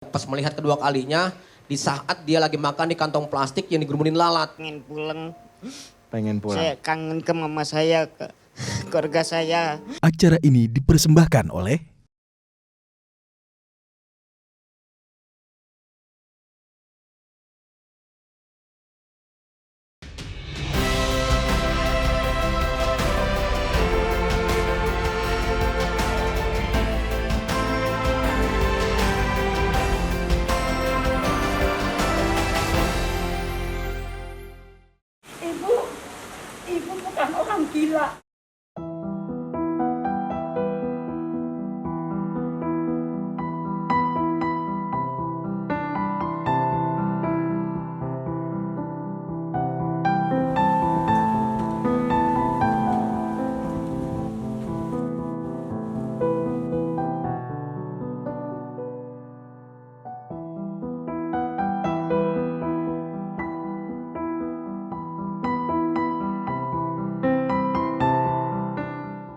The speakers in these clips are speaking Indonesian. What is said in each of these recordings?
Pas melihat kedua kalinya, di saat dia lagi makan di kantong plastik yang digerumunin lalat. Pengen pulang. Saya kangen ke mama saya, ke keluarga saya. Acara ini dipersembahkan oleh Ibu bukan orang gila.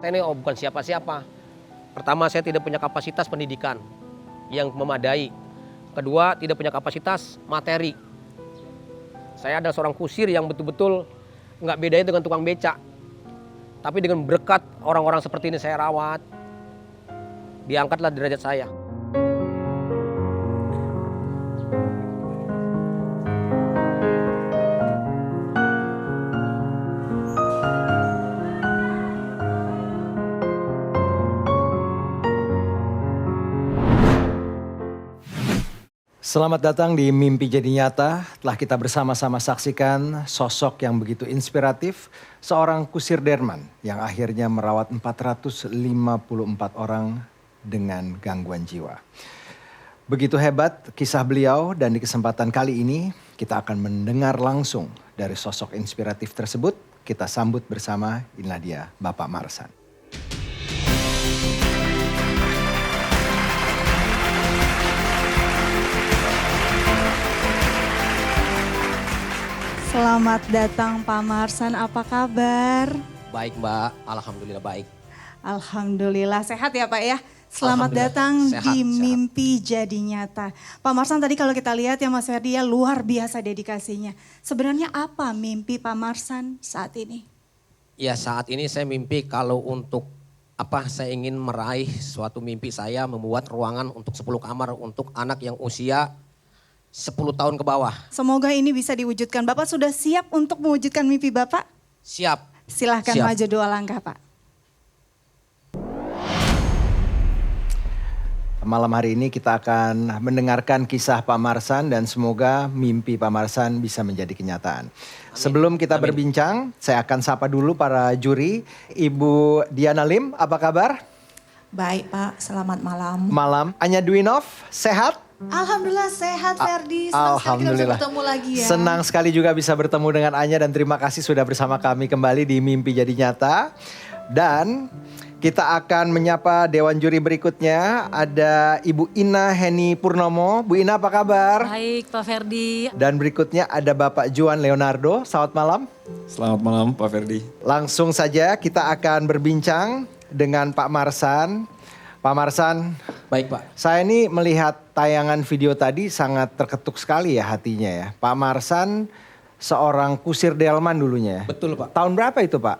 Saya ini bukan siapa-siapa. Pertama, saya tidak punya kapasitas pendidikan yang memadai. Kedua, tidak punya kapasitas materi. Saya adalah seorang kusir yang betul-betul nggak bedanya dengan tukang beca. Tapi dengan berkat orang-orang seperti ini saya rawat, diangkatlah derajat saya. Selamat datang di Mimpi Jadi Nyata. Telah kita bersama-sama saksikan sosok yang begitu inspiratif, seorang kusir derman yang akhirnya merawat 454 orang dengan gangguan jiwa. Begitu hebat kisah beliau, dan di kesempatan kali ini kita akan mendengar langsung dari sosok inspiratif tersebut. Kita sambut bersama, inilah dia Bapak Marsan. Selamat datang Pak Marsan, apa kabar? Baik Mbak, Alhamdulillah baik. Alhamdulillah, sehat ya Pak ya? Selamat Alhamdulillah, datang sehat, di sehat. Mimpi Jadi Nyata. Pak Marsan, tadi kalau kita lihat ya Mas Ferdi ya, luar biasa dedikasinya. Sebenarnya apa mimpi Pak Marsan saat ini? Ya, saat ini saya mimpi kalau untuk saya ingin meraih suatu mimpi saya membuat ruangan untuk 10 kamar untuk anak yang usia 10 tahun ke bawah. Semoga ini bisa diwujudkan. Bapak sudah siap untuk mewujudkan mimpi Bapak? Siap. Silahkan Siap. maju 2 langkah Pak. Malam hari ini kita akan mendengarkan kisah Pak Marsan dan semoga mimpi Pak Marsan bisa menjadi kenyataan. Sebelum kita berbincang, saya akan sapa dulu para juri. Ibu Diana Lim, apa kabar? Baik Pak, selamat malam. Malam. Anya Dwinov, sehat? Alhamdulillah sehat Ferdi, senang sekali kita bisa Alhamdulillah. bertemu lagi ya. Senang sekali juga bisa bertemu dengan Anya dan terima kasih sudah bersama kami kembali di Mimpi Jadi Nyata. Dan kita akan menyapa Dewan Juri berikutnya. Ada Ibu Ina Heni Purnomo. Bu Ina apa kabar? Baik Pak Ferdi. Dan berikutnya ada Bapak Juan Leonardo. Selamat malam. Selamat malam Pak Ferdi. Langsung saja kita akan berbincang dengan Pak Marsan. Pak Marsan, Baik Pak. saya ini melihat tayangan video tadi sangat terketuk sekali ya hatinya ya. Pak Marsan seorang kusir delman dulunya ya. Betul Pak. Tahun berapa itu Pak?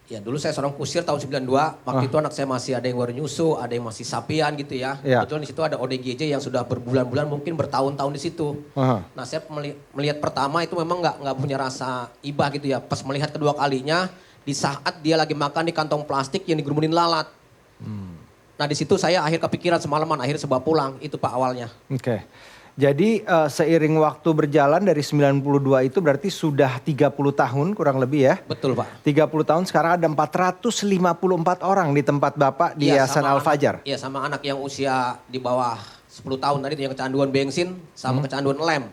Ya dulu saya seorang kusir tahun 92. Waktu itu anak saya masih ada yang baru nyusu, ada yang masih sapian gitu ya. Ya. Kebetulan di situ ada ODGJ yang sudah berbulan-bulan mungkin bertahun-tahun di situ. Nah saya melihat pertama itu memang nggak punya rasa ibah gitu ya. Pas melihat kedua kalinya di saat dia lagi makan di kantong plastik yang digerumunin lalat. Nah di situ saya akhir kepikiran semalaman, akhirnya sebab pulang. Itu Pak awalnya. Oke. Jadi seiring waktu berjalan dari 92 itu berarti sudah 30 tahun kurang lebih ya. Betul Pak. 30 tahun sekarang ada 454 orang di tempat Bapak di Iya, Yayasan sama Al-Fajar. Iya sama anak yang usia di bawah 10 tahun tadi itu yang kecanduan bensin sama kecanduan lem.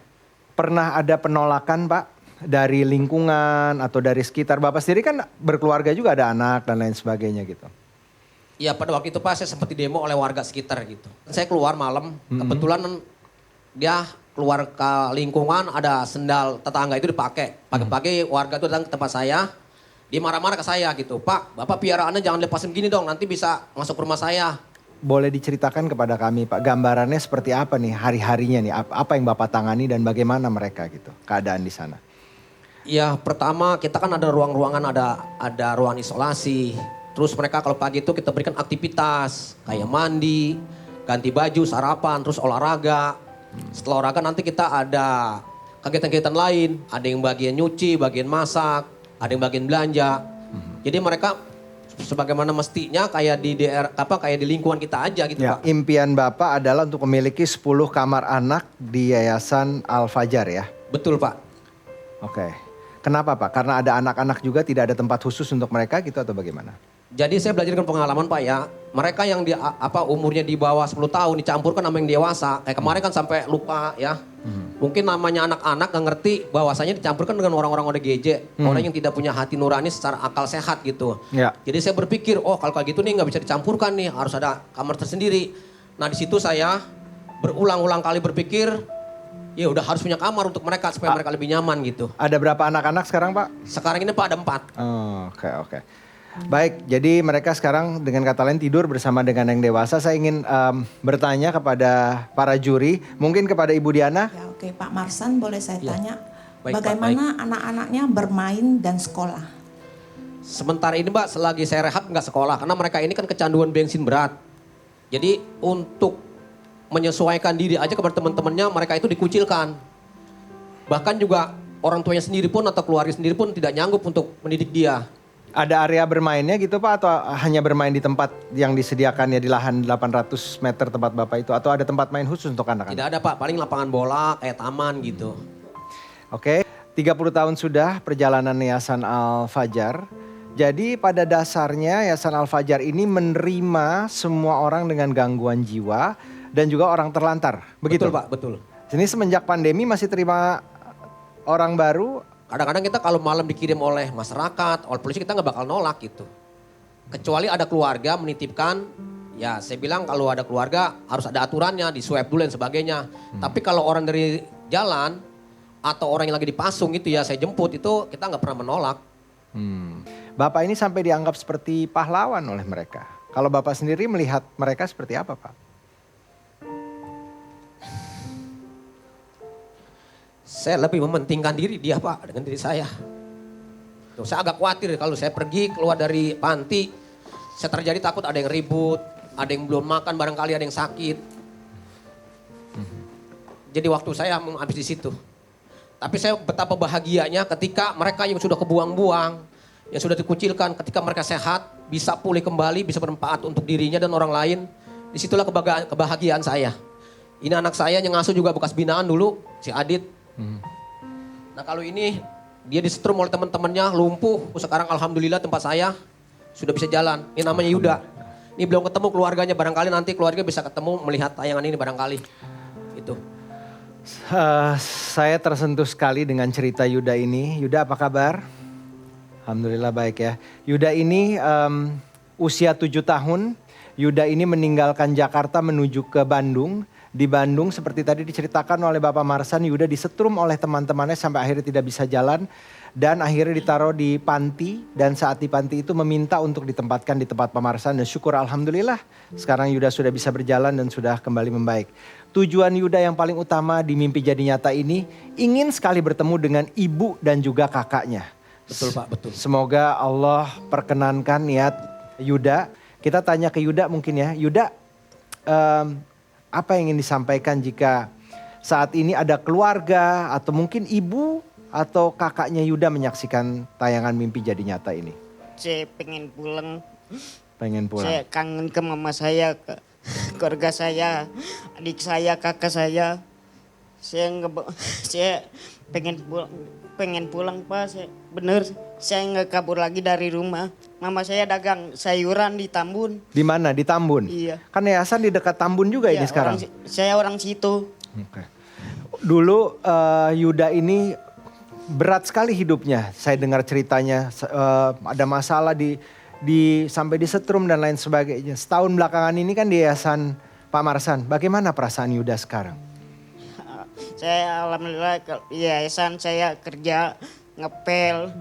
Pernah ada penolakan Pak dari lingkungan atau dari sekitar? Bapak sendiri kan berkeluarga juga, ada anak dan lain sebagainya gitu. Iya pada waktu itu Pak saya sempat didemo oleh warga sekitar gitu. Saya keluar malam, kebetulan dia keluar ke lingkungan ada sendal tetangga itu dipakai. Pagi-pagi warga itu datang ke tempat saya, dia marah-marah ke saya gitu. Pak, Bapak piaraannya jangan lepasin gini dong, nanti bisa masuk ke rumah saya. boleh diceritakan kepada kami Pak, gambarannya seperti apa nih hari-harinya nih, apa yang Bapak tangani dan bagaimana mereka gitu, keadaan di sana? Ya pertama kita kan ada ruang-ruangan, ada ruang isolasi. Terus mereka kalau pagi itu kita berikan aktivitas kayak mandi, ganti baju, sarapan, terus olahraga. Setelah olahraga nanti kita ada kegiatan-kegiatan lain. Ada yang bagian nyuci, bagian masak, ada yang bagian belanja. Jadi mereka sebagaimana mestinya kayak di daerah kayak di lingkungan kita aja gitu Ya, Pak. impian Bapak adalah untuk memiliki 10 kamar anak di Yayasan Al-Fajar ya? Betul Pak. Oke. Kenapa Pak? Karena ada anak-anak juga tidak ada tempat khusus untuk mereka gitu atau bagaimana? Jadi saya belajar dengan pengalaman Pak ya. Mereka yang umurnya di bawah 10 tahun dicampurkan sama yang dewasa. Kayak kemarin kan sampai lupa ya. Mungkin namanya anak-anak gak ngerti bahwasanya dicampurkan dengan orang-orang ODGJ. Orang yang tidak punya hati nurani secara akal sehat gitu. Ya. Jadi saya berpikir, oh kalau kayak gitu nih gak bisa dicampurkan nih. Harus ada kamar tersendiri. Nah di situ saya berulang-ulang kali berpikir, ya udah harus punya kamar untuk mereka supaya mereka lebih nyaman gitu. Ada berapa anak-anak sekarang Pak? Sekarang ini Pak ada 4. Oh, oke. Baik, jadi mereka sekarang dengan kata lain tidur bersama dengan yang dewasa. Saya ingin bertanya kepada para juri, mungkin kepada Ibu Diana. Ya oke Pak Marsan boleh saya Ya. tanya. Baik, Pak, Bagaimana anak-anaknya bermain dan sekolah? Sementara ini Mbak, selagi saya rehab nggak sekolah. Karena mereka ini kan kecanduan bensin berat. Jadi untuk menyesuaikan diri aja kepada teman-temannya, mereka itu dikucilkan. Bahkan juga orang tuanya sendiri pun atau keluarga sendiri pun tidak nyanggup untuk mendidik dia. Ada area bermainnya gitu Pak atau hanya bermain di tempat yang disediakan ya di lahan 800 meter tempat Bapak itu atau ada tempat main khusus untuk anak-anak? Tidak ada Pak, paling lapangan bola kayak taman gitu. Oke, 30 tahun sudah perjalanan Yayasan Al-Fajar. Jadi pada dasarnya Yayasan Al-Fajar ini menerima semua orang dengan gangguan jiwa dan juga orang terlantar. Begitu? Betul Pak, betul. Ini semenjak pandemi masih terima orang baru. Kadang-kadang kita kalau malam dikirim oleh masyarakat, oleh polisi kita nggak bakal nolak gitu. Kecuali ada keluarga menitipkan, ya saya bilang kalau ada keluarga harus ada aturannya, di swab dulu dan sebagainya. Tapi kalau orang dari jalan atau orang yang lagi dipasung itu ya saya jemput itu kita nggak pernah menolak. Bapak ini sampai dianggap seperti pahlawan oleh mereka. Kalau Bapak sendiri melihat mereka seperti apa Pak? Saya lebih mementingkan diri dia Pak dengan diri saya. Tuh, saya agak khawatir kalau saya pergi keluar dari panti, saya terjadi takut ada yang ribut, ada yang belum makan, barangkali ada yang sakit. Jadi waktu saya mau habis di situ. Tapi saya betapa bahagianya ketika mereka yang sudah kebuang-buang, yang sudah dikucilkan, ketika mereka sehat, bisa pulih kembali, bisa bermanfaat untuk dirinya dan orang lain. Disitulah kebahagiaan saya. Ini anak saya yang ngasuh juga bekas binaan dulu, si Adit. Nah kalau ini dia disetrum oleh teman-temannya, lumpuh. Sekarang alhamdulillah tempat saya sudah bisa jalan. Ini namanya Yuda. Ini belum ketemu keluarganya, barangkali nanti keluarga bisa ketemu melihat tayangan ini barangkali. Itu. Saya tersentuh sekali dengan cerita Yuda ini. Yuda apa kabar? Alhamdulillah baik ya. Yuda ini usia 7 tahun. Yuda ini meninggalkan Jakarta menuju ke Bandung. Di Bandung seperti tadi diceritakan oleh Bapak Marsan, Yuda disetrum oleh teman-temannya sampai akhirnya tidak bisa jalan. Dan akhirnya ditaruh di panti dan saat di panti itu meminta untuk ditempatkan di tempat Pak Marsan. Dan syukur alhamdulillah sekarang Yuda sudah bisa berjalan dan sudah kembali membaik. Tujuan Yuda yang paling utama di Mimpi Jadi Nyata ini ingin sekali bertemu dengan ibu dan juga kakaknya. Betul Pak, betul. Semoga Allah perkenankan niat Yuda. Kita tanya ke Yuda mungkin ya. Yuda, apa yang ingin disampaikan jika saat ini ada keluarga atau mungkin ibu atau kakaknya Yuda menyaksikan tayangan Mimpi Jadi Nyata ini? Saya pengen pulang. Pengen pulang. Saya kangen ke mama saya, ke keluarga saya, adik saya, kakak saya. Saya pengen pulang Pak. Saya nggak kabur lagi dari rumah. Mama saya dagang sayuran di Tambun. Di mana? Di Tambun? Iya. Kan yayasan di dekat Tambun juga ini sekarang? Saya orang situ. Oke. Dulu Yuda ini berat sekali hidupnya. Saya dengar ceritanya ada masalah sampai disetrum dan lain sebagainya. Setahun belakangan ini kan di yayasan Pak Marsan. Bagaimana perasaan Yuda sekarang? Saya alhamdulillah yayasan saya kerja ngepel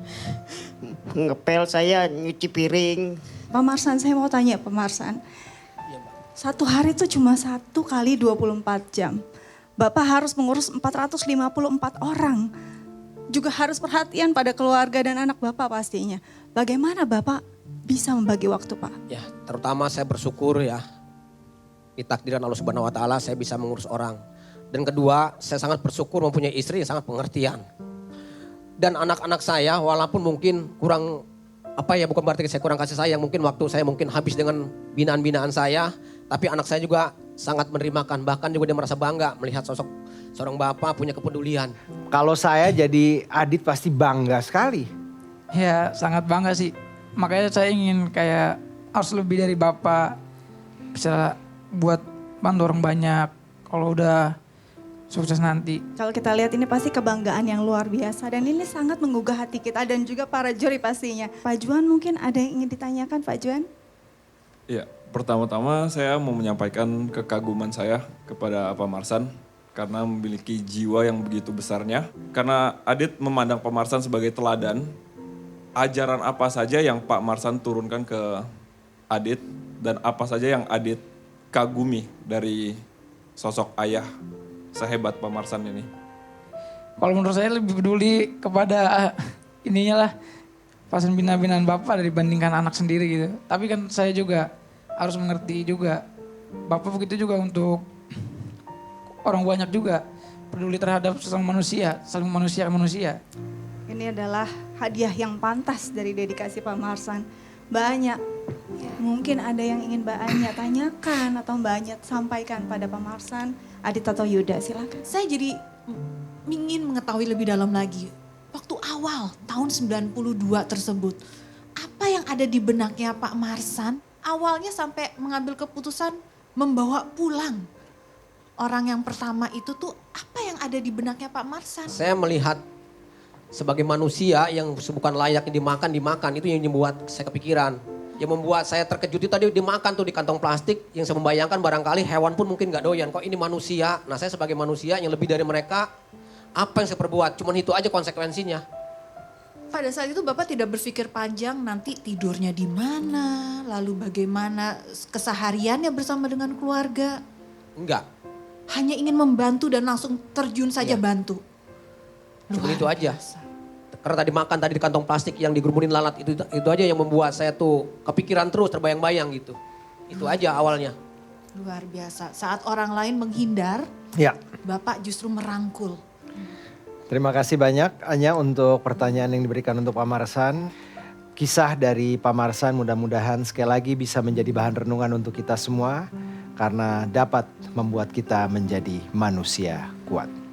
saya nyuci piring. Pak Marsan, saya mau tanya Pak Marsan. Satu hari itu cuma 1 kali 24 jam. Bapak harus mengurus 454 orang. Juga harus perhatian pada keluarga dan anak Bapak pastinya. Bagaimana Bapak bisa membagi waktu, Pak? Ya, terutama saya bersyukur ya, di takdiran Allah Subhanahu wa taala saya bisa mengurus orang. Dan kedua, saya sangat bersyukur mempunyai istri yang sangat pengertian. Dan anak-anak saya walaupun mungkin kurang bukan berarti saya kurang kasih sayang, mungkin waktu saya mungkin habis dengan binaan-binaan saya, tapi anak saya juga sangat menerimakan, bahkan juga dia merasa bangga melihat sosok seorang bapak punya kepedulian. Kalau saya jadi Adit pasti bangga sekali. Ya sangat bangga sih. Makanya saya ingin kayak harus lebih dari bapak. Bisa buat bantu orang banyak. Kalau udah sukses nanti. Kalau kita lihat ini pasti kebanggaan yang luar biasa. Dan ini sangat menggugah hati kita dan juga para juri pastinya. Pak Juan mungkin ada yang ingin ditanyakan Pak Juan? Ya, pertama-tama saya mau menyampaikan kekaguman saya kepada Pak Marsan karena memiliki jiwa yang begitu besarnya. Karena Adit memandang Pak Marsan sebagai teladan, ajaran apa saja yang Pak Marsan turunkan ke Adit dan apa saja yang Adit kagumi dari sosok ayah sehebat Pak Marsan ini. Kalau menurut saya lebih peduli kepada ininya lah, pasan bina-binaan bapak dibandingkan anak sendiri gitu. Tapi kan saya juga harus mengerti juga, bapak begitu juga untuk orang banyak juga, peduli terhadap sesama manusia, saling manusia ke manusia. Ini adalah hadiah yang pantas dari dedikasi Pak Marsan. Banyak, mungkin ada yang ingin Mbak Anya tanyakan atau Mbak Anya sampaikan pada Pak Marsan. Adit atau Yuda silakan. Saya jadi ingin mengetahui lebih dalam lagi. Waktu awal tahun 92 tersebut, apa yang ada di benaknya Pak Marsan? Awalnya sampai mengambil keputusan membawa pulang orang yang pertama itu tuh apa yang ada di benaknya Pak Marsan? Saya melihat sebagai manusia yang bukan layaknya dimakan, itu yang membuat saya kepikiran. Yang membuat saya terkejut itu tadi dimakan tuh di kantong plastik, yang saya membayangkan barangkali hewan pun mungkin gak doyan. Kok ini manusia? Nah saya sebagai manusia yang lebih dari mereka, apa yang saya perbuat? Cuman itu aja konsekuensinya. Pada saat itu Bapak tidak berpikir panjang nanti tidurnya di mana, lalu bagaimana kesehariannya bersama dengan keluarga? Enggak. Hanya ingin membantu dan langsung terjun saja bantu. Cuma itu aja. Karena tadi makan tadi di kantong plastik yang digerumunin lalat itu aja yang membuat saya tuh kepikiran terus terbayang-bayang gitu. Itu aja awalnya. Luar biasa. Saat orang lain menghindar, Ya. Bapak justru merangkul. Terima kasih banyak Anya untuk pertanyaan yang diberikan untuk Pak Marsan. Kisah dari Pak Marsan mudah-mudahan sekali lagi bisa menjadi bahan renungan untuk kita semua. Karena dapat membuat kita menjadi manusia kuat.